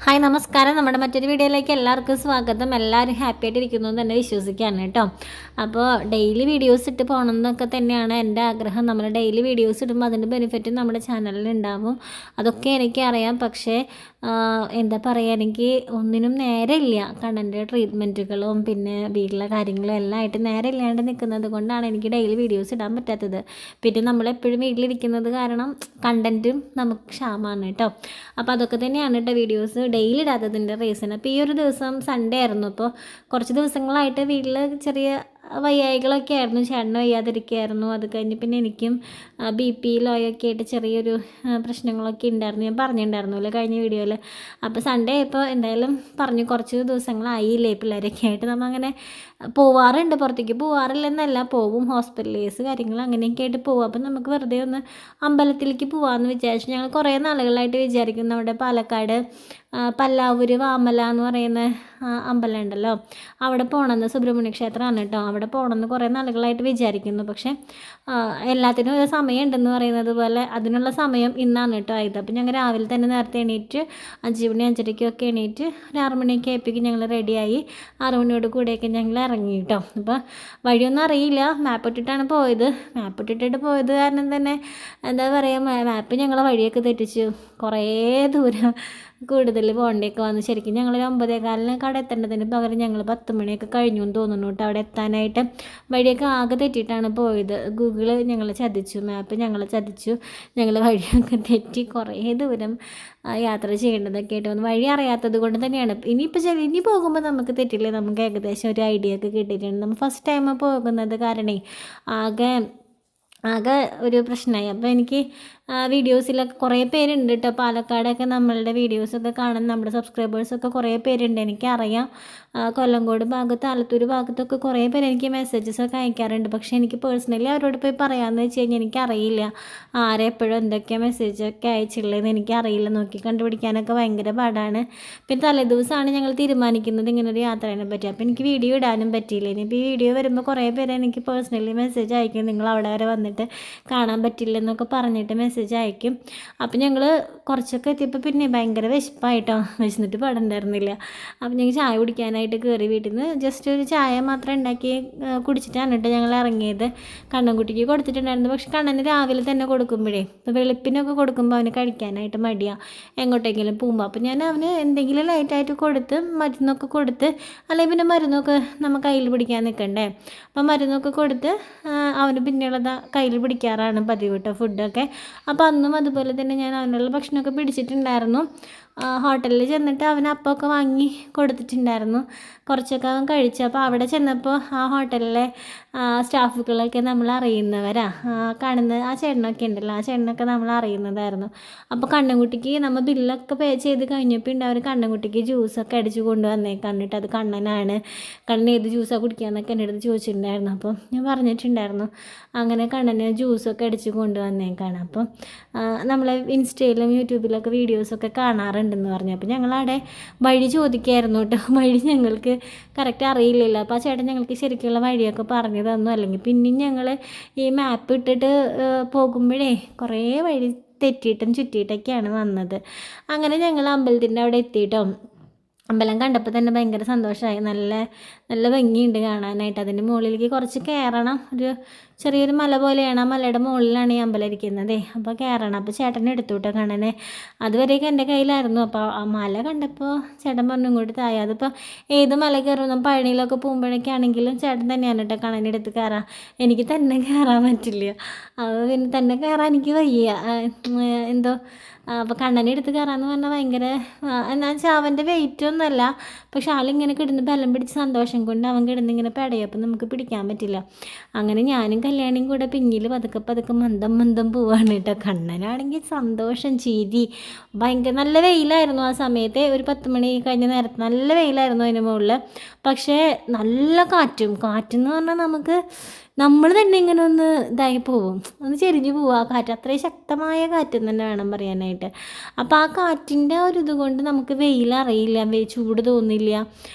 Hi നമസ്കാരം. നമ്മുടെ മറ്റൊരു വീഡിയോയിലേക്ക് എല്ലാവർക്കും സ്വാഗതം. എല്ലാവരും ഹാപ്പി ആയിട്ടിരിക്കുന്നു എന്ന് തന്നെ വിശ്വസിക്കുകയാണ് കേട്ടോ. അപ്പോൾ ഡെയിലി വീഡിയോസ് ഇട്ട് പോകണം എന്നൊക്കെ തന്നെയാണ് എൻ്റെ ആഗ്രഹം. നമ്മൾ ഡെയിലി വീഡിയോസ് ഇടുമ്പോൾ അതിൻ്റെ ബെനിഫിറ്റ് നമ്മുടെ ചാനലിൽ ഉണ്ടാവും. അതൊക്കെ എനിക്കറിയാം. പക്ഷേ എന്താ പറയുക, എനിക്ക് ഒന്നിനും നേരമില്ല. കണ്ണൻ്റെ ട്രീറ്റ്മെൻറ്റുകളും പിന്നെ വീട്ടിലെ കാര്യങ്ങളും എല്ലാം ആയിട്ട് നേരമില്ലാണ്ട് നിൽക്കുന്നത് കൊണ്ടാണ് എനിക്ക് ഡെയിലി വീഡിയോസ് ഇടാൻ പറ്റാത്തത്. പിന്നെ നമ്മളെപ്പോഴും വീട്ടിലിരിക്കുന്നത് കാരണം കണ്ടൻറ്റും നമുക്ക് ക്ഷാമമാണ് കേട്ടോ. അപ്പോൾ അതൊക്കെ തന്നെയാണ് കേട്ടോ വീഡിയോസ് ഡെയിലി ഇടാത്തതിൻ്റെ റീസൺ. അപ്പോൾ ഈ ഒരു ദിവസം സൺഡേ ആയിരുന്നു. അപ്പോൾ കുറച്ച് ദിവസങ്ങളായിട്ട് വീട്ടിൽ ചെറിയ വയ്യായികളൊക്കെ ആയിരുന്നു. ചേട്ടന് വയ്യാതിരിക്കുകയായിരുന്നു. അത് കഴിഞ്ഞ് പിന്നെ എനിക്കും BP ലോയൊക്കെ ആയിട്ട് ചെറിയൊരു പ്രശ്നങ്ങളൊക്കെ ഉണ്ടായിരുന്നു. ഞാൻ പറഞ്ഞിട്ടുണ്ടായിരുന്നല്ലോ കഴിഞ്ഞ വീഡിയോയിൽ. അപ്പോൾ സൺഡേ ഇപ്പോൾ എന്തായാലും പറഞ്ഞു കുറച്ച് ദിവസങ്ങളായില്ലേ പിള്ളേരൊക്കെ ആയിട്ട് നമ്മൾ അങ്ങനെ പോവാറുണ്ട്. പുറത്തേക്ക് പോവാറില്ലെന്നല്ല, പോവും. ഹോസ്പിറ്റൽ കേസ് കാര്യങ്ങൾ അങ്ങനെയൊക്കെ ആയിട്ട് പോകും. അപ്പം നമുക്ക് വെറുതെ ഒന്ന് അമ്പലത്തിലേക്ക് പോകാമെന്ന് വിചാരിച്ചു. ഞങ്ങൾ കുറേ നാളുകളായിട്ട് വിചാരിക്കുന്നു നമ്മുടെ പാലക്കാട് പല്ലാവൂർ വാമല എന്ന് പറയുന്ന അമ്പലം ഉണ്ടല്ലോ, അവിടെ പോകണമെന്ന്. സുബ്രഹ്മണ്യ ക്ഷേത്രമാണ് കേട്ടോ. അവിടെ പോകണമെന്ന് കുറേ നാളുകളായിട്ട് വിചാരിക്കുന്നു. പക്ഷേ എല്ലാത്തിനും ഒരു സമയം ഉണ്ടെന്ന് പറയുന്നത് പോലെ അതിനുള്ള സമയം ഇന്നാണ് കേട്ടോ ആയത്. അപ്പം ഞങ്ങൾ രാവിലെ തന്നെ നേരത്തെ എണീറ്റ് 5 മണി 5:30 എണീറ്റ് ഒരു 6 മണിയൊക്കെ ആയപ്പോഴേക്കും ഞങ്ങൾ റെഡിയായി. 6 മണിയോട് കൂടെയൊക്കെ ഞങ്ങൾ ഇറങ്ങി കേട്ടോ. അപ്പോൾ വഴിയൊന്നും അറിയില്ല, മാപ്പ് ഇട്ടിട്ടാണ് പോയത്. മാപ്പ് ഇട്ടിട്ട് പോയത് കാരണം തന്നെ എന്താ പറയുക, മാപ്പ് ഞങ്ങളെ വഴിയൊക്കെ തെറ്റിച്ചു. കുറേ ദൂരം കൂടുതൽ പോകേണ്ടിയൊക്കെ വന്നു. ശരിക്കും ഞങ്ങൾ 9:15 അവിടെ എത്തേണ്ടതിന് പകരം ഞങ്ങൾ 10 മണിയൊക്കെ കഴിഞ്ഞു എന്ന് തോന്നുന്നു കേട്ടോ അവിടെ എത്താനായിട്ട്. വഴിയൊക്കെ ആകെ തെറ്റിയിട്ടാണ് പോയത്. ഗൂഗിള് ഞങ്ങളെ ചതിച്ചു, മാപ്പ് ഞങ്ങളെ ചതിച്ചു. ഞങ്ങൾ വഴിയൊക്കെ തെറ്റി കുറേ ദൂരം യാത്ര ചെയ്യേണ്ടതൊക്കെ ആയിട്ട് വന്നു. വഴി അറിയാത്തത് കൊണ്ട് തന്നെയാണ്. ഇനി പോകുമ്പോൾ നമുക്ക് തെറ്റില്ലേ, നമുക്ക് ഏകദേശം ഒരു ഐഡിയ ഒക്കെ കിട്ടിയിട്ടുണ്ട്. നമ്മൾ ഫസ്റ്റ് ടൈം പോകുന്നത് കാരണേ ആകെ ഒരു പ്രശ്നമായി. അപ്പോൾ എനിക്ക് വീഡിയോസിലൊക്കെ കുറേ പേരുണ്ട് കേട്ടോ. പാലക്കാടൊക്കെ നമ്മളുടെ വീഡിയോസൊക്കെ കാണുന്ന നമ്മുടെ സബ്സ്ക്രൈബേഴ്സൊക്കെ കുറേ പേരുണ്ട്, എനിക്കറിയാം. കൊല്ലങ്കോട് ഭാഗത്ത് ആലത്തൂർ ഭാഗത്തൊക്കെ കുറേ പേര് എനിക്ക് മെസ്സേജസൊക്കെ അയക്കാറുണ്ട്. പക്ഷേ എനിക്ക് പേഴ്സണലി അവരോട് പോയി പറയാമെന്ന് വെച്ച് കഴിഞ്ഞാൽ എനിക്കറിയില്ല ആരെ എപ്പോഴും എന്തൊക്കെയാണ് മെസ്സേജൊക്കെ അയച്ചിട്ടുള്ളതെന്ന് എനിക്കറിയില്ല. നോക്കി കണ്ടുപിടിക്കാനൊക്കെ ഭയങ്കര പാടാണ്. പിന്നെ തലേദിവസമാണ് ഞങ്ങൾ തീരുമാനിക്കുന്നത് ഇങ്ങനൊരു യാത്രേനെ പറ്റി. അപ്പോൾ എനിക്ക് വീഡിയോ ഇടാനും പറ്റിയില്ല. ഇനിയിപ്പോൾ ഈ വീഡിയോ വരുമ്പോൾ കുറേ പേര് എനിക്ക് പേഴ്സണലി മെസ്സേജ് അയക്കും, നിങ്ങൾ അവിടെ വരെ വന്നിട്ട് കാണാൻ പറ്റില്ലെന്നൊക്കെ പറഞ്ഞിട്ട് മെസ്സേജ് അയക്കും. അപ്പം ഞങ്ങൾ കുറച്ചൊക്കെ എത്തിയപ്പോൾ പിന്നെ ഭയങ്കര വിശപ്പായിട്ടോ, വിശന്നിട്ട് പാടുണ്ടായിരുന്നില്ല. അപ്പം ഞങ്ങൾ ചായ കുടിക്കാനായിട്ട് കയറി. വീട്ടിൽ നിന്ന് ജസ്റ്റ് ഒരു ചായ മാത്രം ഉണ്ടാക്കി കുടിച്ചിട്ടാണ് കേട്ടോ ഞങ്ങൾ ഇറങ്ങിയത്. കണ്ണൻകുട്ടിക്ക് കൊടുത്തിട്ടുണ്ടായിരുന്നു. പക്ഷെ കണ്ണന് രാവിലെ തന്നെ കൊടുക്കുമ്പോഴേ, ഇപ്പോൾ വെളുപ്പിനൊക്കെ കൊടുക്കുമ്പോൾ അവന് കഴിക്കാനായിട്ട് മടിയാണ് എങ്ങോട്ടെങ്കിലും പോകുമ്പോൾ. അപ്പം ഞാൻ അവന് എന്തെങ്കിലും ലൈറ്റായിട്ട് കൊടുത്ത് മരുന്നൊക്കെ കൊടുത്ത്, അല്ലെങ്കിൽ പിന്നെ മരുന്നൊക്കെ നമ്മൾ കയ്യിൽ പിടിക്കാൻ നിൽക്കണ്ടേ, അപ്പം മരുന്നൊക്കെ കൊടുത്ത് അവന് പിന്നെയുള്ളത് കയ്യിൽ പിടിക്കാറാണ് പതിവ് കേട്ടോ ഫുഡൊക്കെ. അപ്പോൾ അന്നും അതുപോലെ തന്നെ ഞാൻ അവനുള്ള ഭക്ഷണമൊക്കെ പിടിച്ചിട്ടുണ്ടായിരുന്നു. ഹോട്ടലിൽ ചെന്നിട്ട് അവന് അപ്പമൊക്കെ വാങ്ങി കൊടുത്തിട്ടുണ്ടായിരുന്നു. കുറച്ചൊക്കെ അവൻ കഴിച്ചു. അപ്പോൾ അവിടെ ചെന്നപ്പോൾ ആ ഹോട്ടലിലെ സ്റ്റാഫുകളൊക്കെ നമ്മൾ അറിയുന്നവരാണ്. കാണുന്ന ആ ചേട്ടനൊക്കെ ഉണ്ടല്ലോ, ആ ചേട്ടനൊക്കെ നമ്മൾ അറിയുന്നതായിരുന്നു. അപ്പോൾ കണ്ണൻകുട്ടിക്ക് നമ്മൾ ബില്ലൊക്കെ പേ ചെയ്ത് കഴിഞ്ഞപ്പോൾ ഉണ്ട് അവർ കണ്ണൻകുട്ടിക്ക് ജ്യൂസൊക്കെ അടിച്ച് കൊണ്ടുവന്നേക്കാണ് കേട്ടോ. അത് കണ്ണനാണ്, കണ്ണൻ ഏത് ജ്യൂസാണ് കുടിക്കാമെന്നൊക്കെ എൻ്റെ അടുത്ത് ചോദിച്ചിട്ടുണ്ടായിരുന്നു. അപ്പോൾ ഞാൻ പറഞ്ഞിട്ടുണ്ടായിരുന്നു അങ്ങനെ കണ്ണന് ജ്യൂസൊക്കെ അടിച്ച് കൊണ്ടുവന്നേക്കാണ്. അപ്പം നമ്മൾ ഇൻസ്റ്റയിലും യൂട്യൂബിലൊക്കെ വീഡിയോസൊക്കെ കാണാറുണ്ടെന്ന് പറഞ്ഞു. അപ്പോൾ ഞങ്ങളവിടെ വഴി ചോദിക്കായിരുന്നു കേട്ടോ. വഴി ഞങ്ങൾക്ക് കറക്റ്റ് അറിയില്ലല്ലോ. അപ്പോൾ ആ ചേട്ടൻ ഞങ്ങൾക്ക് ശരിക്കുള്ള വഴിയൊക്കെ പറഞ്ഞു തന്നു. അല്ലെങ്കിൽ പിന്നെയും ഞങ്ങൾ ഈ മാപ്പ് ഇട്ടിട്ട് പോകുമ്പോഴേ കുറേ വഴി തെറ്റിയിട്ടും ചുറ്റിയിട്ടൊക്കെയാണ് വന്നത്. അങ്ങനെ ഞങ്ങൾ അമ്പലത്തിൻ്റെ അവിടെ എത്തിയിട്ടോ. അമ്പലം കണ്ടപ്പോൾ തന്നെ ഭയങ്കര സന്തോഷമായി. നല്ല നല്ല ഭംഗിയുണ്ട് കാണാനായിട്ട്. അതിൻ്റെ മുകളിലേക്ക് കുറച്ച് കയറണം. ഒരു ചെറിയൊരു മല പോലെയാണ്. ആ മലയുടെ മുകളിലാണ് ഈ അമ്പലം ഇരിക്കുന്നത്. അപ്പോൾ കയറണം. അപ്പോൾ ചേട്ടനെ എടുത്തു കേട്ടോ കണ്ണനെ. അതുവരെയൊക്കെ എൻ്റെ കയ്യിലായിരുന്നു. അപ്പോൾ ആ മല കണ്ടപ്പോൾ ചേട്ടൻ പറഞ്ഞു ഇങ്ങോട്ട് താഴെ. അതിപ്പോൾ ഏത് മല കയറും, പഴനിയിലൊക്കെ പോകുമ്പോഴൊക്കെയാണെങ്കിലും ചേട്ടൻ തന്നെയാണ് കേട്ടോ കണ്ണനെ എടുത്ത് കയറാം. എനിക്ക് തന്നെ കയറാൻ പറ്റില്ല. അപ്പോൾ പിന്നെ തന്നെ കയറാൻ എനിക്ക് വയ്യ എന്തോ. അപ്പോൾ കണ്ണനെ എടുത്ത് കയറാമെന്ന് പറഞ്ഞാൽ ഭയങ്കര എന്താ വെച്ചാൽ അവൻ്റെ വെയിറ്റ് ഒന്നുമല്ല. പക്ഷെ ആളിങ്ങനെ കിടന്ന് ബലം പിടിച്ച് സന്തോഷം കൊണ്ട് അവൻ കിടന്നിങ്ങനെ പെടയപ്പോൾ നമുക്ക് പിടിക്കാൻ പറ്റില്ല. അങ്ങനെ ഞാനും കല്യാണിയും കൂടെ പിന്നിൽ പതുക്കെ മന്ദം പോവാണ് കേട്ടോ. കണ്ണനാണെങ്കിൽ സന്തോഷം, ചിരി, ഭയങ്കര നല്ല വെയിലായിരുന്നു ആ സമയത്ത്. ഒരു 10 മണി കഴിഞ്ഞ നേരത്ത് നല്ല വെയിലായിരുന്നു അതിന് മുകളിൽ. പക്ഷേ നല്ല കാറ്റെന്ന് പറഞ്ഞാൽ നമ്മൾ തന്നെ ഇങ്ങനെ ഒന്ന് ഇതായി പോവും, ഒന്ന് ചെരിഞ്ഞു പോവും ആ കാറ്റ്. അത്രയും ശക്തമായ കാറ്റെന്ന് തന്നെ വേണം പറയാനായിട്ട്. അപ്പോൾ ആ കാറ്റിൻ്റെ ഒരു ഇതുകൊണ്ട് നമുക്ക് വെയിലറിയില്ല, ചൂട് തോന്നില്ല.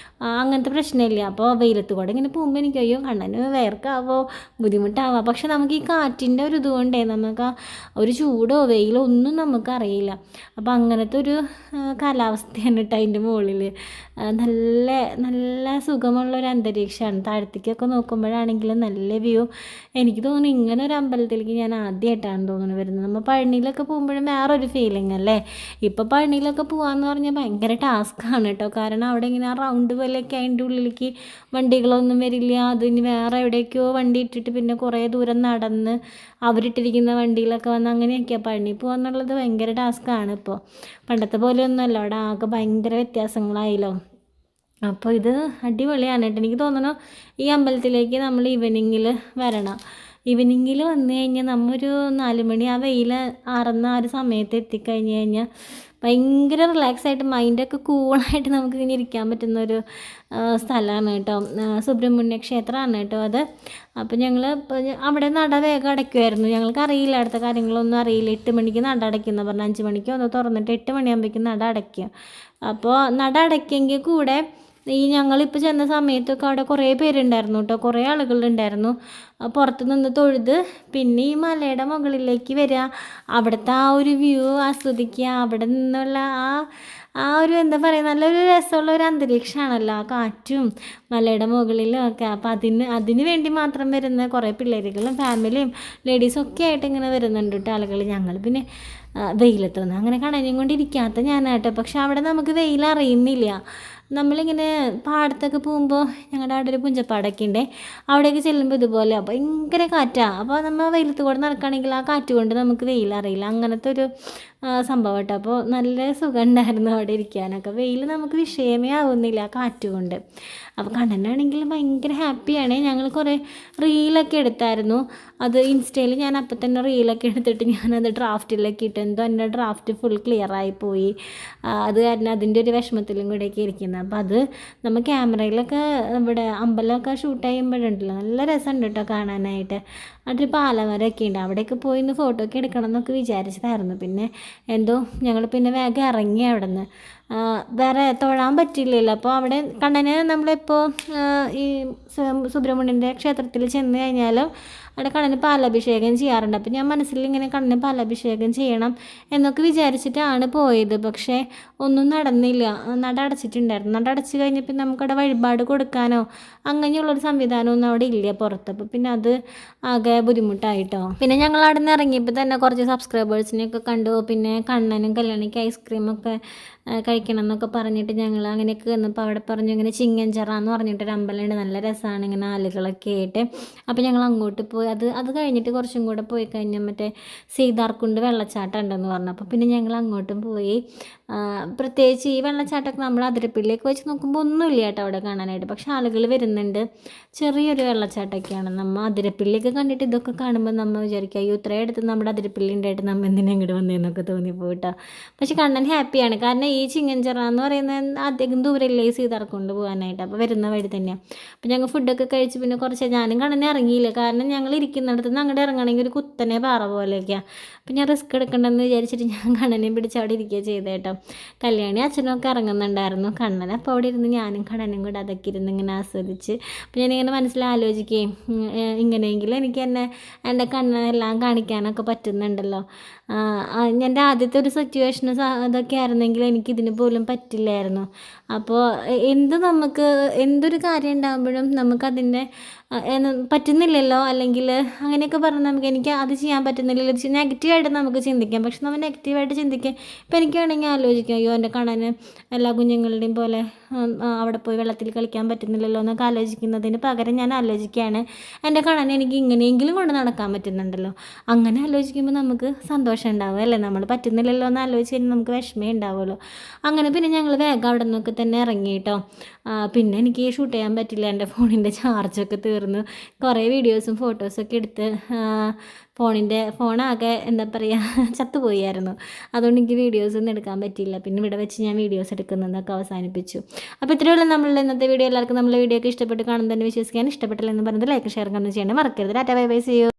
അങ്ങനത്തെ പ്രശ്നമില്ല. അപ്പോൾ വെയിലത്ത് കൂടെ ഇങ്ങനെ പോകുമ്പോൾ എനിക്ക് അയ്യോ കണ്ണന് വേർക്കാവോ ബുദ്ധിമുട്ടാവുക. പക്ഷെ നമുക്ക് ഈ കാറ്റിൻ്റെ ഒരു ഇതുകൊണ്ടേ നമുക്ക് ഒരു ചൂടോ വെയിലോ ഒന്നും നമുക്കറിയില്ല. അപ്പോൾ അങ്ങനത്തെ ഒരു കാലാവസ്ഥയാണ് കേട്ടോ അതിൻ്റെ മുകളിൽ. നല്ല നല്ല സുഖമുള്ളൊരു അന്തരീക്ഷമാണ്. താഴത്തേക്കൊക്കെ നോക്കുമ്പോഴാണെങ്കിലും നല്ല വ്യൂ. എനിക്ക് തോന്നുന്നു ഇങ്ങനെ ഒരു അമ്പലത്തിലേക്ക് ഞാൻ ആദ്യമായിട്ടാണ് തോന്നുന്നു വരുന്നത്. നമ്മൾ പഴനിയിലൊക്കെ പോകുമ്പോഴും വേറൊരു ഫീലിംഗ് അല്ലേ. ഇപ്പോൾ പഴനിയിലൊക്കെ പോകാമെന്ന് പറഞ്ഞാൽ ഭയങ്കര ടാസ്ക്കാണ് കേട്ടോ. കാരണം അവിടെ ഇങ്ങനെ റൗണ്ട് പോലെയൊക്കെ അതിൻ്റെ ഉള്ളിലേക്ക് വണ്ടികളൊന്നും വരില്ല. അതിന് വേറെ എവിടേക്കോ വണ്ടി ഇട്ടിട്ട് പിന്നെ കുറേ ദൂരം നടന്ന് അവരിട്ടിരിക്കുന്ന വണ്ടിയിലൊക്കെ വന്ന് അങ്ങനെയൊക്കെയാണ് പഴനി പോകാന്നുള്ളത്. ഭയങ്കര ടാസ്ക്കാണ് ഇപ്പോൾ. പണ്ടത്തെ പോലെയൊന്നുമല്ല, അവിടെ ആകെ ഭയങ്കര വ്യത്യാസങ്ങളായല്ലോ. അപ്പോൾ ഇത് അടിപൊളിയാണ് കേട്ടോ. എനിക്ക് തോന്നുന്നു ഈ അമ്പലത്തിലേക്ക് നമ്മൾ ഈവനിങ്ങിൽ വരണം. ഈവനിങ്ങിൽ വന്നു കഴിഞ്ഞാൽ നമ്മൊരു 4 മണി ആ വെയിൽ ആറുന്ന ആ ഒരു സമയത്ത് എത്തിക്കഴിഞ്ഞ് കഴിഞ്ഞാൽ ഭയങ്കര റിലാക്സായിട്ട് മൈൻഡൊക്കെ കൂളായിട്ട് നമുക്കിങ്ങനെ ഇരിക്കാൻ പറ്റുന്നൊരു സ്ഥലമാണ് കേട്ടോ. സുബ്രഹ്മണ്യ ക്ഷേത്രമാണ് കേട്ടോ അത്. അപ്പോൾ ഞങ്ങൾ അവിടെ നട വേഗം അടയ്ക്കുമായിരുന്നു. ഞങ്ങൾക്ക് അറിയില്ല, അടുത്ത കാര്യങ്ങളൊന്നും അറിയില്ല. 8 മണിക്ക് നട അടയ്ക്കുന്ന പറഞ്ഞു. 5 മണിക്ക് ഒന്ന് തുറന്നിട്ട് 8 മണിയാകുമ്പോഴേക്കും നട അടയ്ക്കുക. അപ്പോൾ നട അടയ്ക്കെങ്കിൽ കൂടെ ഈ ഞങ്ങളിപ്പോൾ ചെന്ന സമയത്തൊക്കെ അവിടെ കുറേ പേരുണ്ടായിരുന്നു കേട്ടോ. കുറേ ആളുകളുണ്ടായിരുന്നു. പുറത്ത് നിന്ന് തൊഴുത് പിന്നെ ഈ മലയുടെ മുകളിലേക്ക് വരിക, അവിടുത്തെ ആ ഒരു വ്യൂ ആസ്വദിക്കുക. അവിടെ നിന്നുള്ള ആ ഒരു എന്താ പറയുക, നല്ലൊരു രസമുള്ള ഒരു അന്തരീക്ഷമാണല്ലോ ആ കാറ്റും മലയുടെ മുകളിലും ഒക്കെ. അപ്പോൾ അതിന് വേണ്ടി മാത്രം വരുന്ന കുറേ പിള്ളേരുകളും ഫാമിലിയും ലേഡീസും ഒക്കെ ആയിട്ട് ഇങ്ങനെ വരുന്നുണ്ട് കേട്ടോ ആളുകൾ. ഞങ്ങൾ പിന്നെ വെയിലത്തൊന്നും അങ്ങനെ കണഞ്ഞും കൊണ്ടിരിക്കാത്ത ഞാനാട്ടോ. പക്ഷെ അവിടെ നമുക്ക് വെയിൽ അറിയുന്നില്ല. നമ്മളിങ്ങനെ പാടത്തൊക്കെ പോകുമ്പോൾ ഞങ്ങളുടെ അവിടെ ഒരു പുഞ്ചപ്പാടൊക്കെ ഉണ്ട്. അവിടേക്ക് ചെല്ലുമ്പോൾ ഇതുപോലെ ഭയങ്കര കാറ്റാണ്. അപ്പോൾ നമ്മൾ വെയിലത്ത് കൂടെ നടക്കുകയാണെങ്കിൽ ആ കാറ്റ് കൊണ്ട് നമുക്ക് വെയിലറിയില്ല. അങ്ങനത്തെ ഒരു സംഭവം കേട്ടോ. അപ്പോൾ നല്ല സുഖം ഉണ്ടായിരുന്നു അവിടെ ഇരിക്കാനൊക്കെ. വെയിൽ നമുക്ക് വിഷയമേ ആവുന്നില്ല ആ കാറ്റ് കൊണ്ട്. അപ്പോൾ കണ്ണനാണെങ്കിൽ ഭയങ്കര ഹാപ്പിയാണ്. ഞങ്ങൾ കുറേ റീലൊക്കെ എടുത്തായിരുന്നു. അത് ഇൻസ്റ്റയിൽ ഞാൻ അപ്പം തന്നെ റീലൊക്കെ എടുത്തിട്ട് ഞാനത് ഡ്രാഫ്റ്റിലൊക്കെ ഇട്ട് എന്തോ എൻ്റെ ഡ്രാഫ്റ്റ് ഫുൾ ക്ലിയറായി പോയി. അത് കാരണം അതിൻ്റെ ഒരു വിഷമത്തിലും കൂടെയൊക്കെ ഇരിക്കുന്നത്. അപ്പോൾ അത് നമ്മൾ ക്യാമറയിലൊക്കെ ഇവിടെ അമ്പലമൊക്കെ ഷൂട്ട് ചെയ്യുമ്പോഴുണ്ടല്ലോ നല്ല രസമുണ്ട് കേട്ടോ കാണാനായിട്ട്. അതൊരു പാലമരമൊക്കെ ഉണ്ട്. അവിടെയൊക്കെ പോയി ഒന്ന് ഫോട്ടോ ഒക്കെ എടുക്കണം എന്നൊക്കെ വിചാരിച്ചതായിരുന്നു. പിന്നെ എന്തോ ഞങ്ങൾ പിന്നെ വേഗം ഇറങ്ങി അവിടെ നിന്ന്. വേറെ തൊഴാൻ പറ്റില്ലല്ലോ. അപ്പോൾ അവിടെ കണ്ണന് നമ്മളിപ്പോൾ ഈ സുബ്രഹ്മണ്യൻ്റെ ക്ഷേത്രത്തിൽ ചെന്ന് കഴിഞ്ഞാലും അവിടെ കണ്ണന് പാലഭിഷേകം ചെയ്യാറുണ്ട്. അപ്പോൾ ഞാൻ മനസ്സിൽ ഇങ്ങനെ കണ്ണന് പാലഭിഷേകം ചെയ്യണം എന്നൊക്കെ വിചാരിച്ചിട്ടാണ് പോയത്. പക്ഷേ ഒന്നും നടന്നില്ല. നട അടച്ചിട്ടുണ്ടായിരുന്നു. നട അടച്ച് കഴിഞ്ഞപ്പോൾ നമുക്കവിടെ വഴിപാട് കൊടുക്കാനോ അങ്ങനെയുള്ളൊരു സംവിധാനമൊന്നും അവിടെ ഇല്ല പുറത്ത്. അപ്പോൾ പിന്നെ അത് ആകെ ബുദ്ധിമുട്ടായിട്ടോ. പിന്നെ ഞങ്ങൾ അവിടെ നിന്ന് ഇറങ്ങിയപ്പോൾ തന്നെ കുറച്ച് സബ്സ്ക്രൈബേഴ്സിനെയൊക്കെ കണ്ടു. പിന്നെ കണ്ണനും കല്യാണിക്ക് ഐസ്ക്രീമൊക്കെ കഴിക്കണം എന്നൊക്കെ പറഞ്ഞിട്ട് ഞങ്ങൾ അങ്ങനെയൊക്കെ വന്നപ്പോൾ അവിടെ പറഞ്ഞു ഇങ്ങനെ ചിങ്ങഞ്ചിറ എന്ന് പറഞ്ഞിട്ടൊരു അമ്പലമുണ്ട്, നല്ല രസമാണ് ഇങ്ങനെ ആളുകളൊക്കെ ആയിട്ട്. അപ്പോൾ ഞങ്ങൾ അങ്ങോട്ട് പോയി. അത് കഴിഞ്ഞിട്ട് കുറച്ചും കൂടെ പോയി കഴിഞ്ഞാൽ മറ്റേ സീതാർകുണ്ട് വെള്ളച്ചാട്ടം ഉണ്ടെന്ന് പറഞ്ഞു. അപ്പോൾ പിന്നെ ഞങ്ങൾ അങ്ങോട്ടും പോയി. പ്രത്യേകിച്ച് ഈ വെള്ളച്ചാട്ടമൊക്കെ നമ്മൾ അതിരപ്പള്ളിയൊക്കെ വെച്ച് നോക്കുമ്പോൾ ഒന്നുമില്ല കേട്ടോ അവിടെ കാണാനായിട്ട്. പക്ഷേ ആളുകൾ വരുന്നുണ്ട്. ചെറിയൊരു വെള്ളച്ചാട്ടമൊക്കെയാണ്. നമ്മൾ അതിരപ്പള്ളിയൊക്കെ കണ്ടിട്ട് ഇതൊക്കെ കാണുമ്പോൾ നമ്മൾ വിചാരിക്കുക അയ്യോ ഇത്രയും അടുത്ത് നമ്മുടെ അതിരപ്പള്ളി ഉണ്ടായിട്ട് നമ്മൾ എന്തിനാ ഇങ്ങോട്ട് വന്നതെന്നൊക്കെ തോന്നിപ്പോയിട്ടോ. പക്ഷെ കണ്ണൻ ഹാപ്പിയാണ്. കാരണം ഈ ചിങ്ങഞ്ചിറ എന്ന് പറയുന്നത് അധികം ദൂരമില്ല ഈ സീതാർകുണ്ട് പോകാനായിട്ട്. അപ്പോൾ വരുന്ന വഴി തന്നെയാണ്. അപ്പോൾ ഞങ്ങൾ ഫുഡൊക്കെ കഴിച്ച് പിന്നെ കുറച്ച് ഞാനും കണ്ണനെ ഇറങ്ങിയില്ല. കാരണം ഞങ്ങൾ ഇരിക്കുന്നിടത്ത് നിന്ന് അങ്ങോട്ട് ഇറങ്ങണമെങ്കിൽ ഒരു കുത്തനെ പാറ പോലെയൊക്കെയാണ്. അപ്പോൾ ഞാൻ റിസ്ക് എടുക്കണ്ടെന്ന് വിചാരിച്ചിട്ട് ഞാൻ കണ്ണനെയും പിടിച്ച് അവിടെ ഇരിക്കുക ചെയ്തേ കേട്ടോ. കല്യാണി അച്ഛനൊക്കെ ഇറങ്ങുന്നുണ്ടായിരുന്നു. കണ്ണൻ അപ്പോൾ അവിടെ ഇരുന്ന് ഞാനും കണ്ണനും കൂടെ അതൊക്കെ ഇരുന്ന് ഇങ്ങനെ ആസ്വദിച്ച്. അപ്പോൾ ഞാനിങ്ങനെ മനസ്സിലാലോചിക്കുകയും ഇങ്ങനെയെങ്കിലും എനിക്ക് എൻ്റെ കണ്ണെല്ലാം കാണിക്കാനൊക്കെ പറ്റുന്നുണ്ടല്ലോ. എൻ്റെ ആദ്യത്തെ ഒരു സിറ്റുവേഷൻ അതൊക്കെ ആയിരുന്നെങ്കിൽ എനിക്കിതിന് പോലും പറ്റില്ലായിരുന്നു. അപ്പോൾ എന്തൊരു കാര്യം ഉണ്ടാകുമ്പോഴും നമുക്കതിൻ്റെ പറ്റുന്നില്ലല്ലോ, അല്ലെങ്കിൽ അങ്ങനെയൊക്കെ പറഞ്ഞാൽ എനിക്ക് അത് ചെയ്യാൻ പറ്റുന്നില്ലല്ലോ, നെഗറ്റീവായിട്ട് നമുക്ക് ചിന്തിക്കാം. പക്ഷെ നമ്മൾ നെഗറ്റീവായിട്ട് ചിന്തിക്കാം. ഇപ്പോൾ എനിക്ക് വേണമെങ്കിൽ ആലോചിക്കാം അയ്യോ എൻ്റെ കണ്ണന് എല്ലാ കുഞ്ഞുങ്ങളുടെയും പോലെ അവിടെ പോയി വെള്ളത്തിൽ കളിക്കാൻ പറ്റുന്നില്ലല്ലോ എന്നൊക്കെ ആലോചിക്കുന്നതിന് പകരം ഞാൻ ആലോചിക്കുകയാണ് എൻ്റെ കണ്ണനെ എനിക്ക് ഇങ്ങനെയെങ്കിലും കൊണ്ട് നടക്കാൻ പറ്റുന്നുണ്ടല്ലോ. അങ്ങനെ ആലോചിക്കുമ്പോൾ നമുക്ക് സന്തോഷം ഉണ്ടാവും അല്ലേ. നമ്മൾ പറ്റുന്നില്ലല്ലോ എന്ന് ആലോചിച്ച് കഴിഞ്ഞാൽ നമുക്ക് വിഷമേ ഉണ്ടാവുമല്ലോ. അങ്ങനെ പിന്നെ ഞങ്ങൾ വേഗം അവിടെ നിന്നൊക്കെ തന്നെ ഇറങ്ങി കേട്ടോ. പിന്നെ എനിക്ക് ഷൂട്ട് ചെയ്യാൻ പറ്റില്ല. എൻ്റെ ഫോണിൻ്റെ ചാർജൊക്കെ തീർന്നു. കുറേ വീഡിയോസും ഫോട്ടോസൊക്കെ എടുത്ത് ഫോണാകെ എന്താ പറയുക ചത്തുപോയായിരുന്നു. അതുകൊണ്ട് എനിക്ക് വീഡിയോസൊന്നും എടുക്കാൻ പറ്റിയില്ല. പിന്നെ ഇവിടെ വെച്ച് ഞാൻ വീഡിയോസ് എടുക്കുന്നതൊക്കെ അവസാനിപ്പിച്ചു. അപ്പോൾ ഇത്രയുള്ള നമ്മളുടെ ഇന്നത്തെ വീഡിയോ. എല്ലാവർക്കും നമ്മളെ വീഡിയോ ഒക്കെ ഇഷ്ടപ്പെട്ട് കാണുന്നതെന്ന് വിശ്വസിക്കാൻ. ഇഷ്ടപ്പെട്ടില്ലെന്ന് പറയുന്നത് ലൈക്ക് ഷെയർ കമൻറ്റ് ചെയ്യണം മറക്കരുത്. Tata bye bye, see U.